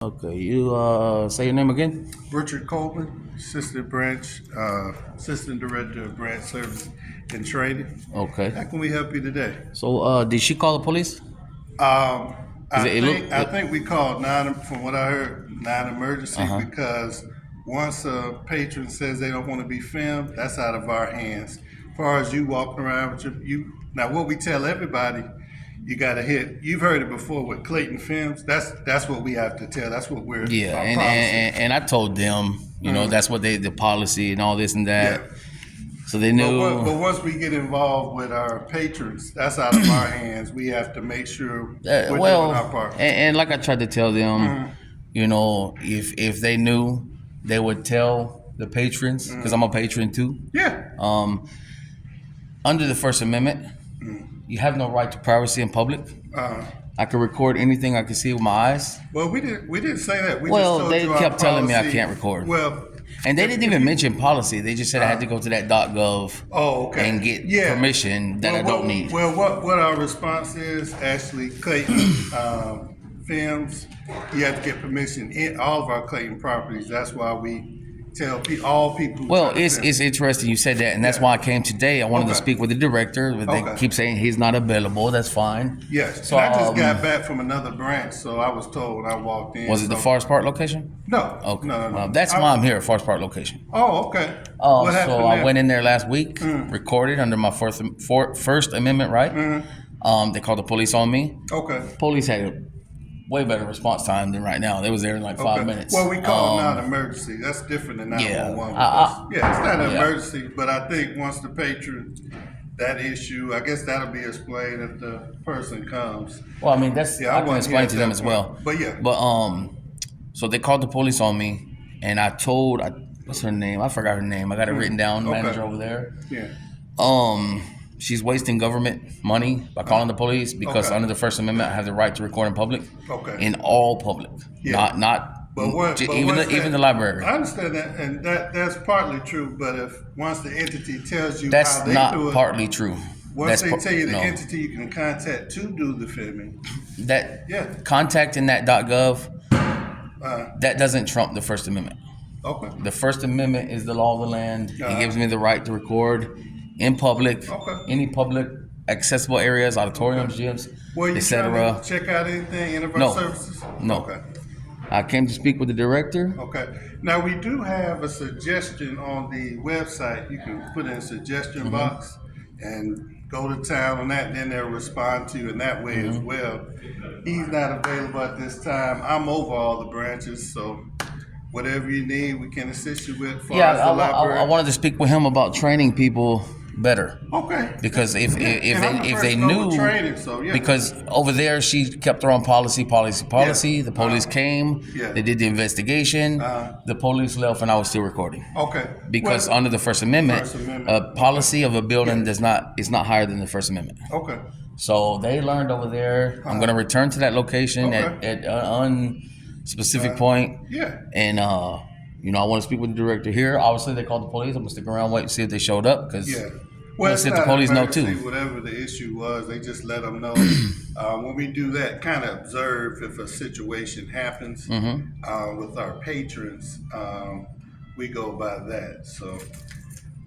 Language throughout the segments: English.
Okay, you say your name again? Richard Coleman, Assistant Director of Branch Service and Training. Okay. How can we help you today? So did she call the police? Um, Because it look. I think we called from what I heard, non-emergency Uh-huh. because once a patron says they don't want to be filmed, that's out of our hands. As far as you walking around with you now, what we tell everybody, you got to hit. You've heard it before with Clayton Films. That's what we have to tell. That's what we're Yeah, our and, policy. and I told them, you know, that's what the policy and all this and that. Yeah. So they knew. But once we get involved with our patrons, that's out of our hands. We have to make sure we're doing our part. And like I tried to tell them, you know, if they knew, they would tell the patrons, because I'm a patron too. Yeah. Under the First Amendment, you have no right to privacy in public. I can record anything I can see with my eyes. Well, we didn't say that. We Well, just told they you our kept telling me I policy. can't record. Well, And they didn't even mention policy. They just said I had to go to that .gov and get permission that I don't need. Well, what our response is, actually, Clayton Films, you have to get permission in all of our Clayton properties. That's why we tell all people. Well, it's interesting you said that, and that's why I came today. I wanted to speak with the director, but they keep saying he's not available. That's fine. Yes. So I just got back from another branch, so I was told when I walked in. Was it the Forest Park location? No. Okay. No. That's why I'm here, Forest Park location. Oh, okay. What happened so I went in there last week, recorded under my First Amendment right. They called the police on me. Okay. Police had a way better response time than right now. They was there in like 5 minutes. Well, we call it non-emergency. That's different than 911. Yeah, it's not an emergency, but I think once the patron, that issue, I guess that'll be explained if the person comes. Well, I mean, I can explain to them as well. But yeah. But so they called the police on me, and I told, what's her name? I forgot her name. I got it written down. Manager over there. Yeah. She's wasting government money by calling the police because under the First Amendment, I have the right to record in public. In all public, not even the library. I understand that, and that's partly true. But if once the entity tells you that's how they not do it, partly true. Once they tell you the entity you can contact to do the filming, contacting that .gov, that doesn't trump the First Amendment. Okay. The First Amendment is the law of the land. It gives me the right to record in public, any public accessible areas, auditoriums, gyms, etc. Check out anything, any of our services? No. Okay. I came to speak with the director. Okay. Now we do have a suggestion on the website. You can put in a suggestion box and go to town on that, and then they'll respond to you in that way as well. He's not available at this time. I'm over all the branches, so whatever you need, we can assist you with. I wanted to speak with him about training people better. Okay. Because if they knew, because over there she kept throwing policy. The police came. They did the investigation. The police left, and I was still recording. Okay. Because under the First Amendment, a policy of a building is not higher than the First Amendment. Okay. So they learned over there. I'm going to return to that location at an unspecific point. Yeah. And you know, I want to speak with the director here. Obviously, they called the police. I'm gonna stick around, wait, and see if they showed up. Because well, see if the police know too. Whatever the issue was, they just let them know. When we do that, kind of observe if a situation happens with our patrons. We go by that. So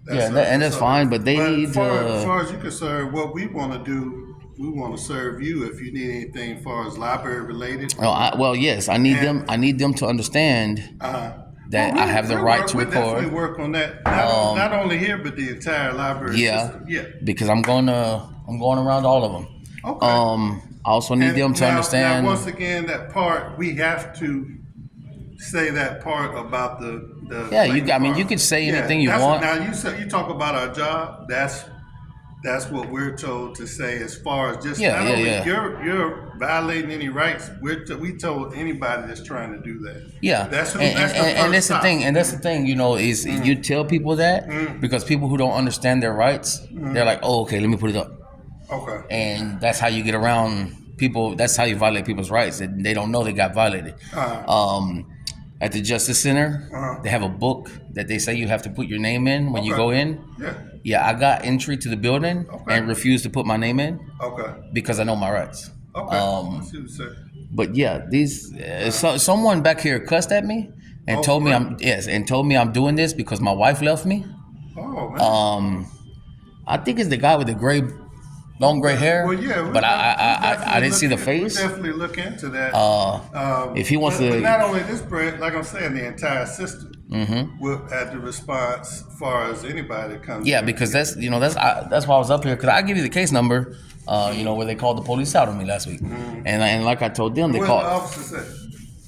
that's fine. But they need. As far as you're concerned, what we want to do. We want to serve you if you need anything as far as library related. Well, yes, I need them. I need them to understand that I have the right to record. Definitely work on that. Not only here, but the entire library system. Yeah. Because I'm going around all of them. Okay. I also need them to understand. Now, once again, that part we have to say that part about the. You could say anything you want. Now you talk about our job. That's what we're told to say as far as just not only you're violating any rights. We told anybody that's trying to do that. Yeah, that's the thing. And that's the thing. You know, is you tell people that because people who don't understand their rights, they're like, oh, okay, let me put it up. Okay. And that's how you get around people. That's how you violate people's rights. And they don't know they got violated. At the Justice Center, they have a book that they say you have to put your name in when you go in. Yeah, I got entry to the building and refused to put my name in. Okay. Because I know my rights. Okay. But yeah, these someone back here cussed at me and told me I'm doing this because my wife left me. Oh man. I think it's the guy with the long gray hair. Well, yeah, but I didn't see the face. We definitely look into that. If he wants but to, not only this brand, like I'm saying, the entire system will at the response as far as anybody that comes. yeah, in. because that's why I was up here. Because I give you the case number, where they called the police out on me last week, and like I told them, they What called. did the officer say?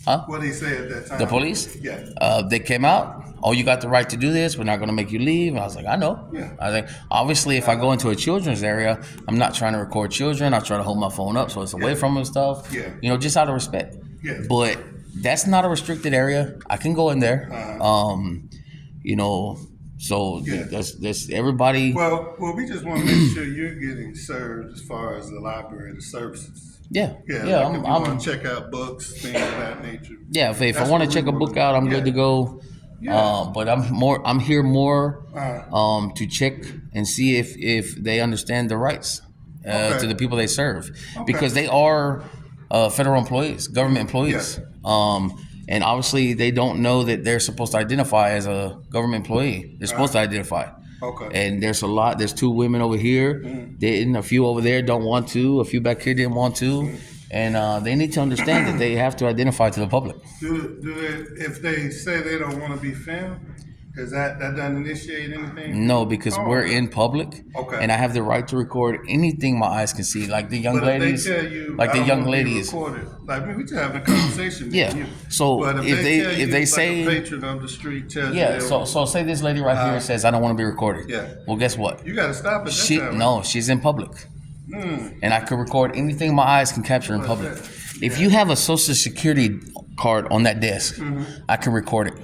Huh? What did he say at that time? The police? Yeah. They came out. Oh, you got the right to do this. We're not going to make you leave. And I was like, I know. Yeah. I was like, obviously, if I go into a children's area, I'm not trying to record children. I try to hold my phone up so it's away from them and stuff. Yeah. Just out of respect. Yeah. But that's not a restricted area. I can go in there. So that's everybody. Well, we just want to make sure you're getting served as far as the library, the services. Yeah. Yeah. Yeah. Like if you want to check out books, things of that nature. Yeah. If I want to check a book out, I'm good to go. Yeah. But I'm here more to check and see if they understand the rights to the people they serve, because they are federal employees, government employees. And obviously they don't know that they're supposed to identify as a government employee. They're supposed to identify. Okay. And there's 2 women over here. A few over there don't want to. A few back here didn't want to. And they need to understand that they have to identify to the public. Do they, if they say they don't want to be filmed, is that doesn't initiate anything? No, because we're in public, and I have the right to record anything my eyes can see, like the young ladies, If they tell you, like the I don't young want to be ladies. recorded, like we just having a conversation. Yeah. with you. So but if they say, like a patron of the street tells yeah, you, so say this lady right here says I don't want to be recorded. Yeah. Well, guess what? you got to stop it. She's in public, and I can record anything my eyes can capture in public. If you have a social security card on that desk, I can record it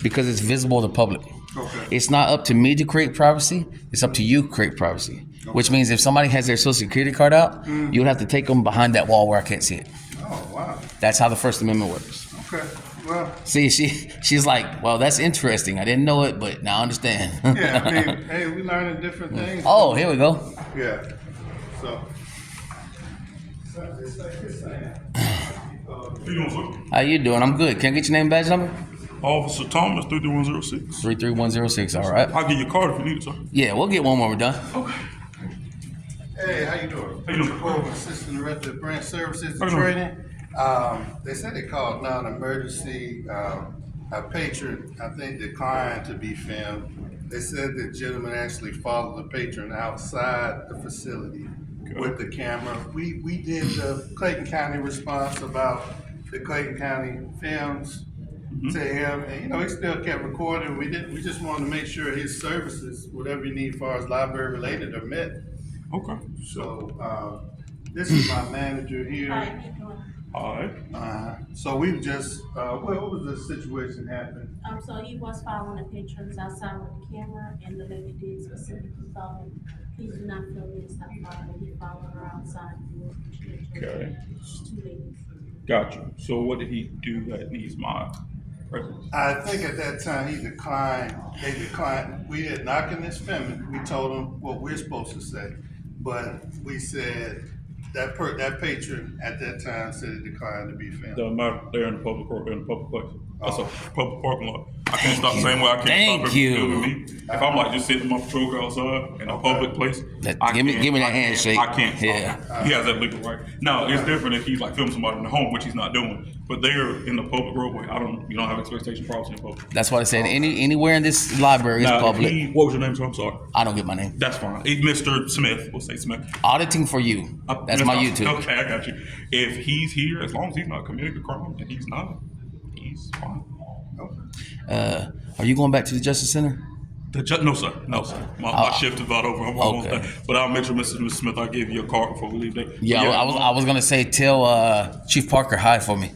because it's visible to the public. Okay. It's not up to me to create privacy. It's up to you to create privacy. Okay. Which means if somebody has their social security card out, you would have to take them behind that wall where I can't see it. Oh, wow. That's how the First Amendment works. Okay. Well. See, she's like, well, that's interesting. I didn't know it, but now I understand. Yeah, I mean, hey, we learning different things. Oh, here we go. Yeah. So. How you doing? I'm good. Can I get your name and badge number? Officer Thomas, 33106. 33106. All right. I'll give you a card if you need it, sir. Yeah, we'll get one when we're done. Okay. Hey, how you doing? How you doing? Nicole, Assistant Director of Branch Services How and you doing? Training. They said they called non-emergency. A patron, I think, declined to be filmed. They said the gentleman actually followed the patron outside the facility with the camera. We did the Clayton County response about the Clayton County films to him, and he still kept recording. We just wanted to make sure his services, whatever you need as far as library related, are met. Okay. So this is my manager here. Hi, how you doing? All right. So we've just what was the situation happened? So he was following the patrons outside with the camera, and the lady did specifically tell him, please do not film me and stop following. He followed her outside. Okay. 2 ladies. Got you. So what did he do that needs my presence? I think at that time he declined. They declined. We didn't knock in his family. We told him what we're supposed to say, but we said that patron at that time said it declined to be filmed. Doesn't matter. They're in the public place. That's a public parking lot. I can't stop the same way I can't Thank stop you. filming me. If I'm like just sitting in my truck outside in a public place, Give me that handshake. I can't stop Yeah. him. He has that legal right. Now it's different if he's like filming somebody in the home, which he's not doing. But they're in the public roadway. You don't have expectation of privacy in public. That's what I said. Anywhere in this library is Now, public. what was your name, sir? I'm sorry. I don't get my name. That's fine. Mr. Smith. We'll say Smith. Auditing for you. That's my YouTube. Okay, I got you. If he's here, as long as he's not committing a crime, and he's not, he's fine. Are you going back to the Justice Center? No, sir. No, sir. My shift is about over. I'm almost Okay. there. But I'll make sure, Mr. Smith, I'll give you a card before we leave there. Yeah, I was gonna say tell Chief Parker hi for me.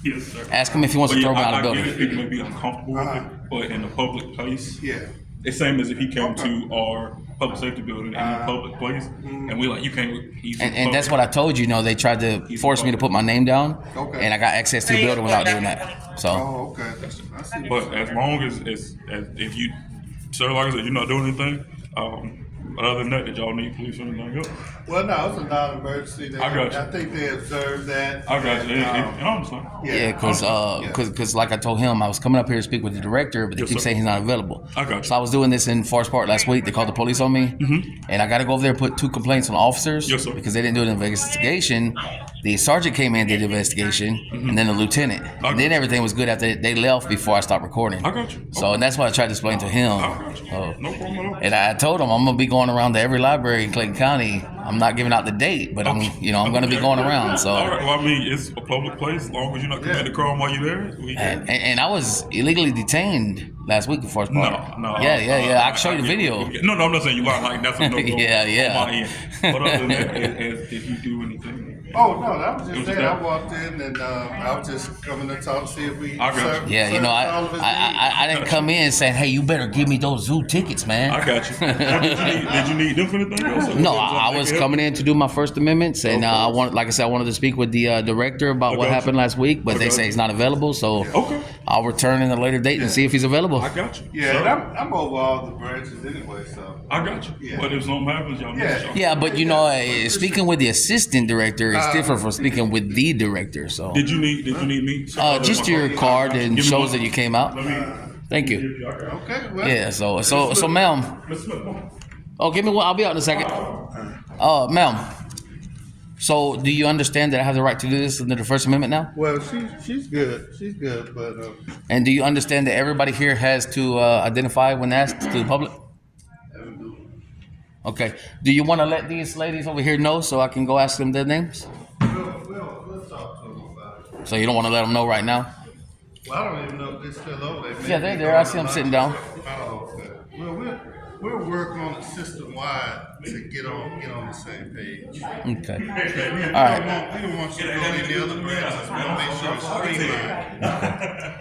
Yes, sir. Ask him if he wants to throw me out of the I get building. it. People may be uncomfortable with it, but in a public place, Yeah. it's same as if he came to our public safety building in a public place, and we like, you can't. He's in And that's public. what I told you. They tried to force me to put my name down, Okay. and I got access to the building without doing that. So Oh, okay. I see. But as long as if you, sir, like I said, you're not doing anything, But other than that, did y'all need police or anything else? Well, no, it's a non-emergency. I got you. I think they observed that. I got you. And, And I understand. Yeah, because like I told him, I was coming up here to speak with the director, but they Yes, keep sir. saying he's not available. I got you. So I was doing this in Forest Park last week. They called the police on me, and I got to go over there and put 2 complaints on officers Yes, sir. because they didn't do an investigation. The sergeant came in, did the investigation, and then the lieutenant. And then everything was good after they left before I stopped recording. I got you. So, and that's what I tried to explain to him. I got you. No problem at all. And I told him I'm gonna be going around to every library in Clayton County. I'm not giving out the date, but I'm gonna be going around. So, All right. Well, I mean, it's a public place. As long as you're not committing a crime while you're there, we can. and I was illegally detained last week in Forest Park. No. Yeah. I can show you the video. No, I'm not saying you lied. Like that's a no. Yeah. On my end. But other than that, did you do anything? Oh, no, that was It just was that. I that. walked in and I was just coming to talk, see if we I got you. Yeah, you know, I didn't come in saying, hey, you better give me those zoo tickets, man. I got you. Did you need them for anything else? Or No, was that I was something coming in to do my First Amendments, and Okay. I wanted to speak with the director about what Okay. happened last week, but they Okay. say he's not available, so Okay. I'll return in a later date and see if he's available. I got you. Yeah, Sir, and I'm over all the branches anyway, so. I got you. Yeah. But if something happens, y'all know. Yeah. y'all- Yeah, but you know, speaking with the assistant director is different from speaking with the director. So, Did you need me? just your card and Give me shows one. that you came out. Let me. Thank you. Okay, well. Yeah. So, ma'am. Mr. Smith, come on. Oh, give me one. I'll be out in a second. Ma'am. So, do you understand that I have the right to do this under the First Amendment now? Well, she's good. She's good, but And do you understand that everybody here has to identify when asked to the public? Okay. Do you want to let these ladies over here know so I can go ask them their names? we'll talk to them about it. So you don't want to let them know right now? Well, I don't even know if they're still over there. Yeah, they're there. I see them sitting down. Oh, okay. Well, we'll work on it system-wide to get on the same page. Okay. We All right. don't want you to go any other branches. We want to make sure it's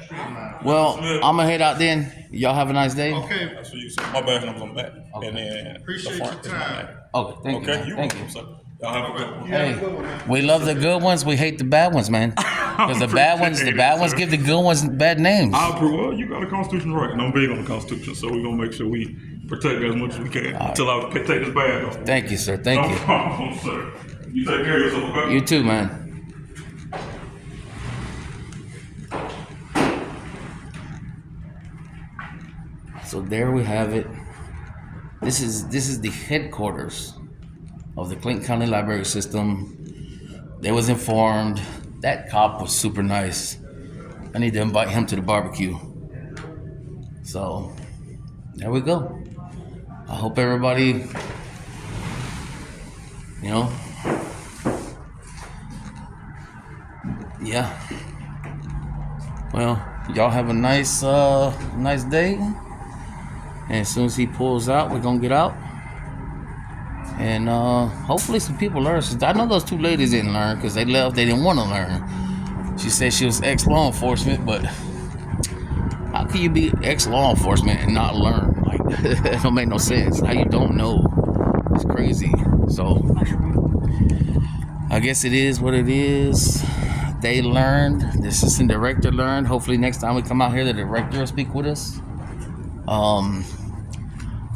streamlined. Well, I'm going to head out then. Y'all have a nice day. Okay, That's for you. So my bad comes on back. Okay. And then appreciate the your front is my time. back. Okay, thank you. Okay, Man. you Thank welcome, you. sir. Y'all have a good one. Hey, we love the good ones. We hate the bad ones, man. Because the bad ones give the good ones bad names. I'll prove. Well, you got a constitutional right, and I'm big on the Constitution, so we're gonna make sure we protect it as much as we can until I take this bad off. Thank you, sir. Thank No you. problem, sir. You take care of yourself, okay? You too, man. So there we have it. This is the headquarters of the Clayton County Library System. They was informed. That cop was super nice. I need to invite him to the barbecue. So there we go. I hope everybody, yeah. Well, y'all have a nice day. And as soon as he pulls out, we're gonna get out. And hopefully some people learn. I know those 2 ladies didn't learn because they left. They didn't want to learn. She said she was ex-law enforcement, but how can you be ex-law enforcement and not learn? Like, that don't make no sense. How you don't know? It's crazy. So I guess it is what it is. They learned. The assistant director learned. Hopefully next time we come out here, the director will speak with us.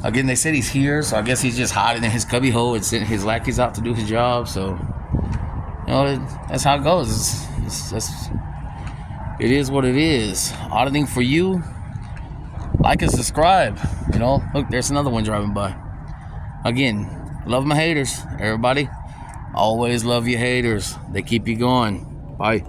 Again, they said he's here, so I guess he's just hiding in his cubby hole and sending his lackeys out to do his job. So, that's how it goes. It is what it is. Auditing for you. Like and subscribe. Look, there's another one driving by. Again, love my haters, everybody. Always love your haters. They keep you going. Bye.